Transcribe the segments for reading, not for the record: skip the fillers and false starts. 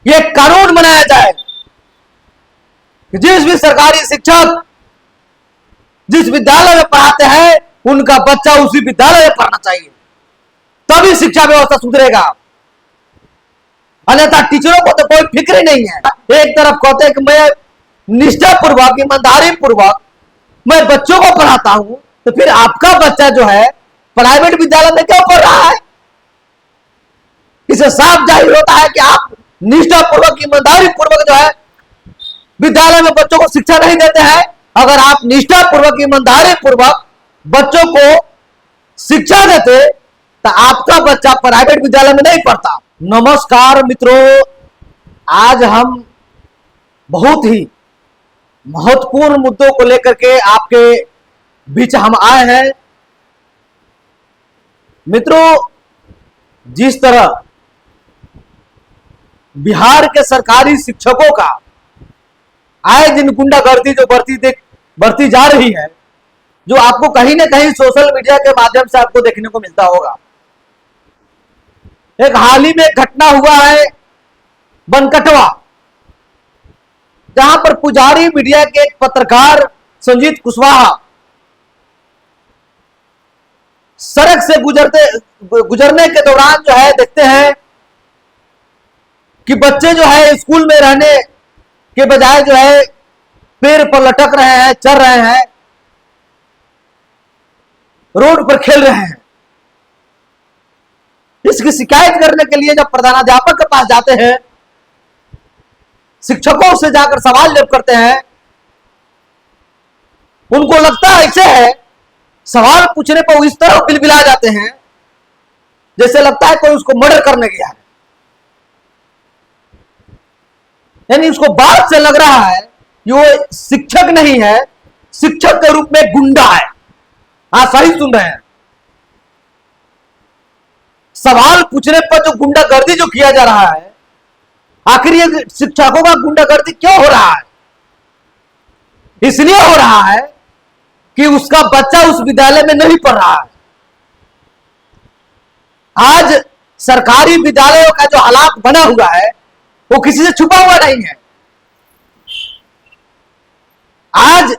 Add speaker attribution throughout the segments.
Speaker 1: ये कानून बनाया जाए कि जिस भी सरकारी शिक्षक जिस विद्यालय में पढ़ाते हैं उनका बच्चा उसी विद्यालय में पढ़ना चाहिए, तभी शिक्षा व्यवस्था सुधरेगा। अन्यथा टीचरों को तो कोई फिक्र ही नहीं है। एक तरफ कहते हैं कि मैं निष्ठापूर्वक ईमानदारी पूर्वक मैं बच्चों को पढ़ाता हूं, तो फिर आपका बच्चा जो है प्राइवेट विद्यालय में क्यों पढ़ रहा है? इसे साफ जाहिर होता है कि आप निष्ठापूर्वक ईमानदारी पूर्वक जो है विद्यालय में बच्चों को शिक्षा नहीं देते हैं। अगर आप निष्ठापूर्वक ईमानदारी पूर्वक बच्चों को शिक्षा देते तो आपका बच्चा प्राइवेट विद्यालय में नहीं पढ़ता। नमस्कार मित्रों, आज हम बहुत ही महत्वपूर्ण मुद्दों को लेकर के आपके बीच हम आए हैं। मित्रों, जिस तरह बिहार के सरकारी शिक्षकों का आए दिन गुंडागर्दी जो बढ़ती जा रही है, जो आपको कहीं ना कहीं सोशल मीडिया के माध्यम से आपको देखने को मिलता होगा। एक हाल ही में घटना हुआ है बनकटवा, जहां पर पुजारी मीडिया के एक पत्रकार संजीत कुशवाहा सड़क से गुजरने के दौरान जो है देखते हैं कि बच्चे जो है स्कूल में रहने के बजाय जो है पेड़ पर लटक रहे हैं, चल रहे हैं, रोड पर खेल रहे हैं। इसकी शिकायत करने के लिए जब प्रधानाध्यापक के पास जाते हैं, शिक्षकों से जाकर सवाल जब करते हैं, उनको लगता है ऐसे है, सवाल पूछने पर वो इस तरह बिलबिला जाते हैं जैसे लगता है कोई उसको मर्डर करने गया है। यानी उसको बात से लग रहा है कि वो शिक्षक नहीं है, शिक्षक के रूप में गुंडा है। हाँ, सही सुन रहे हैं। सवाल पूछने पर जो गुंडागर्दी जो किया जा रहा है, आखिर ये शिक्षकों का गुंडागर्दी क्यों हो रहा है? इसलिए हो रहा है कि उसका बच्चा उस विद्यालय में नहीं पढ़ रहा है। आज सरकारी विद्यालयों का जो हालात बना हुआ है वो किसी से छुपा हुआ नहीं है। आज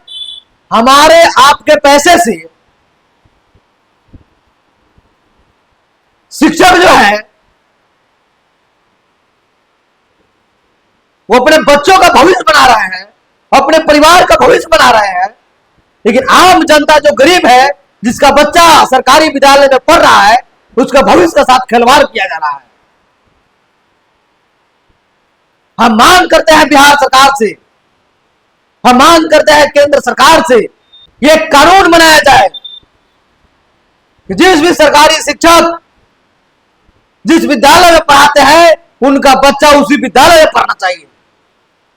Speaker 1: हमारे आपके पैसे से शिक्षक जो है वो अपने बच्चों का भविष्य बना रहे हैं, अपने परिवार का भविष्य बना रहे हैं, लेकिन आम जनता जो गरीब है, जिसका बच्चा सरकारी विद्यालय में पढ़ रहा है, उसका भविष्य के साथ खिलवाड़ किया जा रहा है। हम मांग करते हैं बिहार सरकार से, हम मांग करते हैं केंद्र सरकार से, ये कानून बनाया जाए कि जिस भी सरकारी शिक्षक जिस विद्यालय में पढ़ाते हैं उनका बच्चा उसी विद्यालय में पढ़ना चाहिए,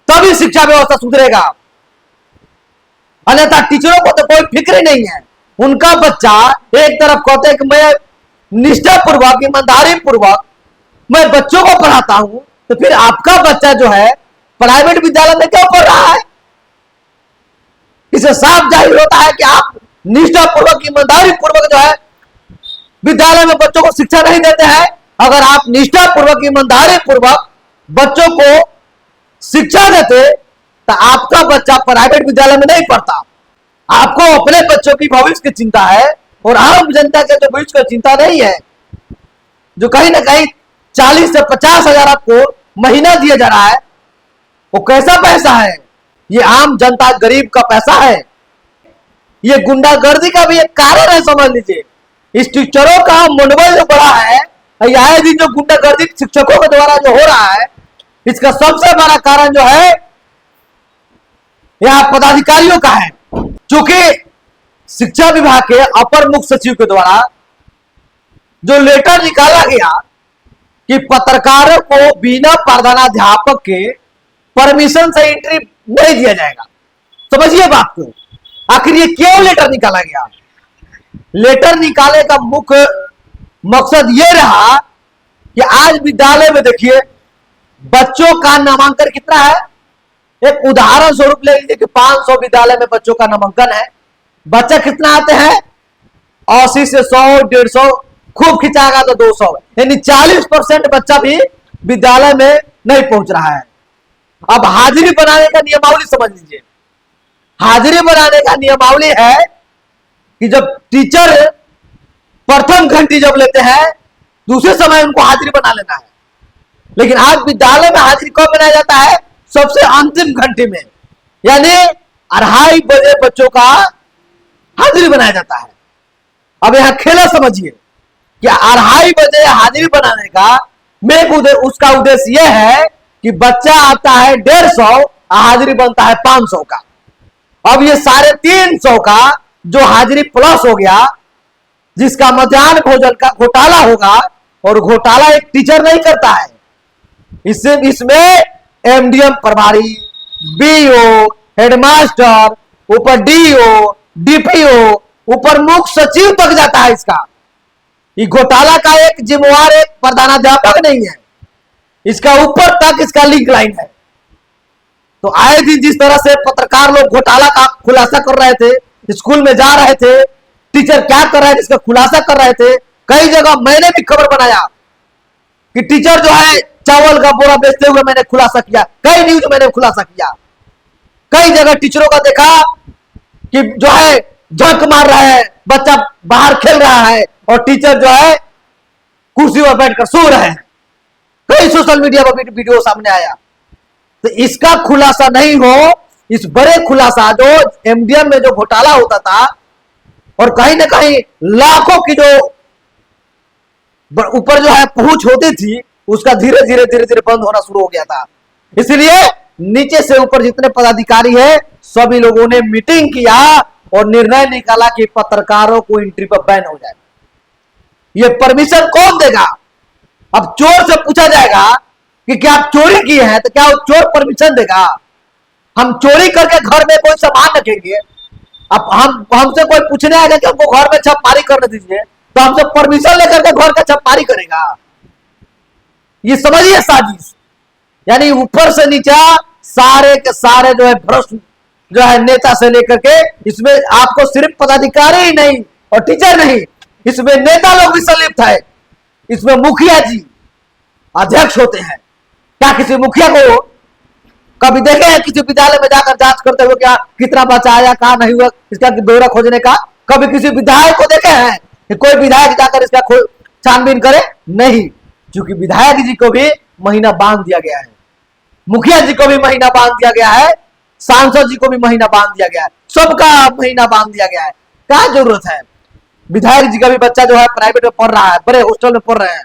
Speaker 1: तभी शिक्षा व्यवस्था सुधरेगा। अन्यथा टीचरों को तो कोई फिक्र ही नहीं है। उनका बच्चा एक तरफ कहते हैं कि मैं निष्ठापूर्वक ईमानदारी पूर्वक मैं बच्चों को पढ़ाता हूं, तो फिर आपका बच्चा जो है प्राइवेट विद्यालय में क्यों पढ़ रहा है? इसे साफ जाहिर होता है कि आप निष्ठापूर्वक ईमानदारी पूर्वक जो है विद्यालय में बच्चों को शिक्षा नहीं देते हैं। अगर आप निष्ठापूर्वक ईमानदारी पूर्वक बच्चों को शिक्षा देते तो आपका बच्चा प्राइवेट विद्यालय में नहीं पढ़ता। आपको अपने बच्चों की भविष्य की चिंता है और आम जनता के तो भविष्य की चिंता नहीं है। जो कहीं ना कहीं 40 से 50 हजार आपको महीना दिया जा रहा है, वो कैसा पैसा है? ये आम जनता गरीब का पैसा है। ये गुंडागर्दी का भी एक कारण है, समझ लीजिए। इस टीचरों का मनोबल जो बढ़ा है, आए दिन जो गुंडागर्दी शिक्षकों के द्वारा जो हो रहा है, इसका सबसे बड़ा कारण जो है यह पदाधिकारियों का है। चूंकि शिक्षा विभाग के अपर मुख्य सचिव के द्वारा जो लेटर निकाला गया कि पत्रकारों को बिना प्रधानाध्यापक के परमिशन से एंट्री नहीं दिया जाएगा। समझिए बात को, आखिर ये क्यों लेटर निकाला गया? लेटर निकाले का मुख्य मकसद ये रहा कि आज विद्यालय में देखिए बच्चों का नामांकन कितना है। एक उदाहरण स्वरूप ले लीजिए कि 500 विद्यालय में बच्चों का नामांकन है, बच्चा कितना आते हैं? 80 से 100, 150, खूब खिंचाएगा तो 200, यानी 40% बच्चा भी विद्यालय में नहीं पहुंच रहा है। अब हाजिरी बनाने का नियमावली समझ लीजिए। हाजिरी बनाने का नियमावली है कि जब टीचर प्रथम घंटी जब लेते हैं दूसरे समय उनको हाजिरी बना लेना है, लेकिन आज विद्यालय में हाजिरी कब बनाया जाता है? सबसे अंतिम घंटे में, यानी 2:30 बजे बच्चों का हाजिरी बनाया जाता है। अब यहां खेला समझिए कि 2:30 बजे हाजिरी बनाने का उसका उद्देश्य यह है कि बच्चा आता है 150, हाजिरी बनता है 500 का। अब ये 350 का जो हाजिरी प्लस हो गया, जिसका मध्याह्न भोजन का घोटाला होगा, और घोटाला एक टीचर नहीं करता है, इसमें एमडीएम प्रभारी, बीओ, हेडमास्टर, ऊपर डीओ, डीपीओ, ऊपर मुख्य सचिव तक जाता है। इसका ये घोटाला का एक जिम्मेवार एक प्रधानाध्यापक नहीं है, इसका ऊपर तक इसका लिंक लाइन है। तो आए दिन जिस तरह से पत्रकार लोग घोटाला का खुलासा कर रहे थे, स्कूल में जा रहे थे, टीचर क्या कर रहे थे इसका खुलासा कर रहे थे। कई जगह मैंने भी खबर बनाया कि टीचर जो है चावल का बोरा बेचते हुए मैंने खुलासा किया, कई न्यूज मैंने खुलासा किया। कई जगह टीचरों का देखा कि जो है झक मार रहा है, बच्चा बाहर खेल रहा है और टीचर जो है कुर्सी पर बैठकर सो रहे हैं। कई सोशल मीडिया पर वीडियो सामने आया। तो इसका खुलासा नहीं हो, इस बड़े खुलासा जो एमडीएम में जो घोटाला होता था और कहीं ना कहीं लाखों की जो ऊपर जो है पहुंच होती थी, उसका धीरे धीरे बंद होना शुरू हो गया था। इसलिए नीचे से ऊपर जितने पदाधिकारी है सभी लोगों ने मीटिंग किया और निर्णय निकाला कि पत्रकारों को एंट्री पर बैन हो जाए। ये परमिशन कौन देगा? अब चोर से पूछा जाएगा कि क्या आप चोरी किए हैं, तो क्या वो चोर परमिशन देगा? हम चोरी करके घर में कोई सामान रखेंगे, अब हमसे कोई पूछने आएगा कि हमको घर में छापेमारी करने दीजिए, तो हमसे परमिशन लेकर के घर का छापेमारी करेगा? ये समझिए साजिश। यानी ऊपर से नीचा सारे के सारे जो है भ्रष्ट जो है नेता से लेकर के, इसमें आपको सिर्फ पदाधिकारी ही नहीं और टीचर नहीं, इसमें नेता लोग भी संलिप्त है। इसमें मुखिया जी अध्यक्ष होते हैं। क्या किसी मुखिया को कभी देखे हैं किसी विद्यालय में जाकर जांच करते हुए क्या कितना बचा आया कहा नहीं हुआ इसका ब्यौरा खोजने का? कभी किसी विधायक को देखे हैं कि कोई विधायक जाकर इसका छानबीन करे? नहीं, क्योंकि विधायक जी को भी महीना बांध दिया गया है, मुखिया जी को भी महीना बांध दिया गया है, सांसद जी को भी महीना बांध दिया गया है, सबका महीना बांध दिया गया है। क्या जरूरत है? विधायक जी का भी बच्चा जो है प्राइवेट में पढ़ रहा है, बड़े हॉस्टल में पढ़ रहे हैं,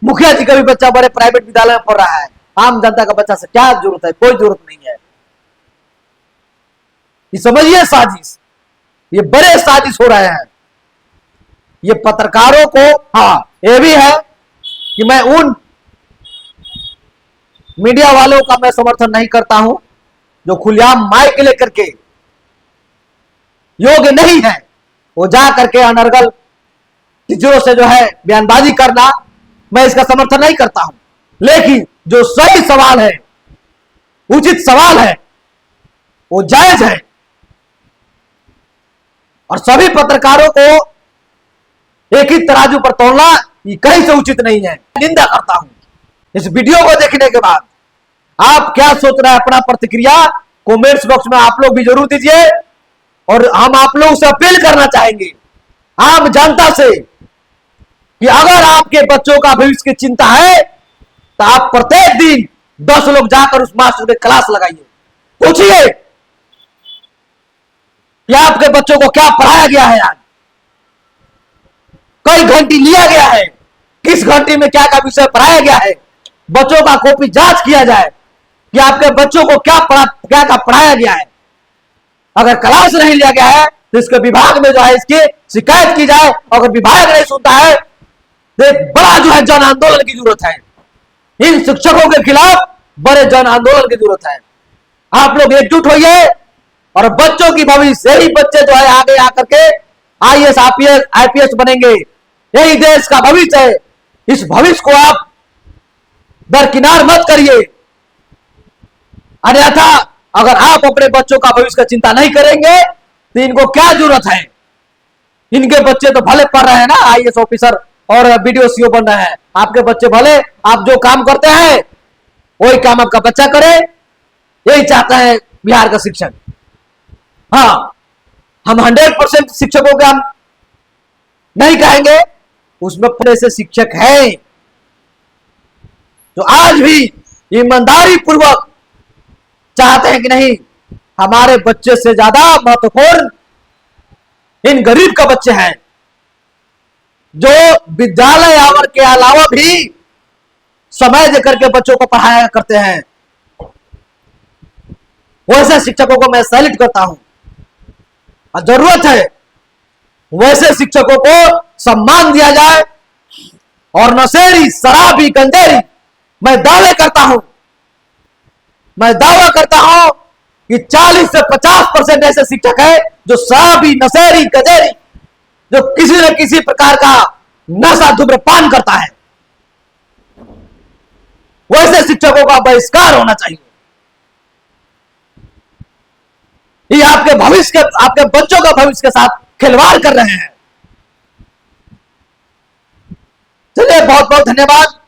Speaker 1: मुखिया जी का भी बच्चा बड़े प्राइवेट विद्यालय में पढ़ रहा है। आम जनता का बच्चा से क्या जरूरत है? कोई जरूरत नहीं है। ये समझिए साजिश, ये बड़े साजिश हो रहे हैं। ये पत्रकारों को, हाँ ये भी है कि मैं उन मीडिया वालों का मैं समर्थन नहीं करता हूं जो खुलेआम माइक लेकर के योग्य नहीं है वो जा करके अनर्गल टीचरों से जो है बयानबाजी करना, मैं इसका समर्थन नहीं करता हूं। लेकिन जो सही सवाल है, उचित सवाल है, वो जायज है और सभी पत्रकारों को एक ही तराजू पर तोलना ये कहीं से उचित नहीं है। निंदा करता हूं। इस वीडियो को देखने के बाद आप क्या सोच रहे हैं, अपना प्रतिक्रिया कमेंट्स बॉक्स में आप लोग भी जरूर दीजिए। और हम आप लोगों से अपील करना चाहेंगे आम जनता से कि अगर आपके बच्चों का भविष्य की चिंता है तो आप प्रत्येक दिन 10 लोग जाकर उस मास्टर के क्लास लगाइए, पूछिए कि आपके बच्चों को क्या पढ़ाया गया है, आज कई घंटी लिया गया है, किस घंटी में क्या का विषय पढ़ाया गया है, बच्चों का कॉपी जांच किया जाए कि आपके बच्चों को क्या का पढ़ाया गया है। अगर क्लास नहीं लिया गया है तो इसके विभाग में जो है इसकी शिकायत की जाए। अगर विभाग नहीं सुनता है तो एक बड़ा जो है जन आंदोलन की जरूरत है। इन शिक्षकों के खिलाफ बड़े जन आंदोलन की जरूरत है। आप लोग एकजुट होइए और बच्चों की भविष्य, यही बच्चे जो है आगे आकर के आईएएस आईपीएस बनेंगे, यही देश का भविष्य है। इस भविष्य को आप दरकिनार मत करिए, अन्यथा अगर आप अपने बच्चों का भविष्य का चिंता नहीं करेंगे तो इनको क्या जरूरत है। इनके बच्चे तो भले पढ़ रहे हैं ना, आईएएस ऑफिसर और वीडियो सीओ बन रहे हैं, आपके बच्चे भले आप जो काम करते हैं वही काम आपका बच्चा करे, यही चाहता है बिहार का शिक्षक। हाँ, हम 100% शिक्षकों का नहीं कहेंगे, उसमें थोड़े से शिक्षक हैं जो आज भी ईमानदारी पूर्वक चाहते हैं कि नहीं, हमारे बच्चे से ज्यादा महत्वपूर्ण इन गरीब का बच्चे हैं, जो विद्यालय आवर के अलावा भी समय देकर के बच्चों को पढ़ाया करते हैं। वैसे शिक्षकों को मैं सैल्यूट करता हूं, और जरूरत है वैसे शिक्षकों को सम्मान दिया जाए। और नशेड़ी, शराबी, गंजेरी, मैं दावा करता हूं कि 40 से 50% ऐसे शिक्षक है जो शराबी, नशेड़ी, गंजेरी, जो किसी न किसी प्रकार का नशा, धूम्रपान करता है, वैसे शिक्षकों का बहिष्कार होना चाहिए। ये आपके भविष्य के, आपके बच्चों का भविष्य के साथ खिलवाड़ कर रहे हैं। चलिए, बहुत बहुत धन्यवाद।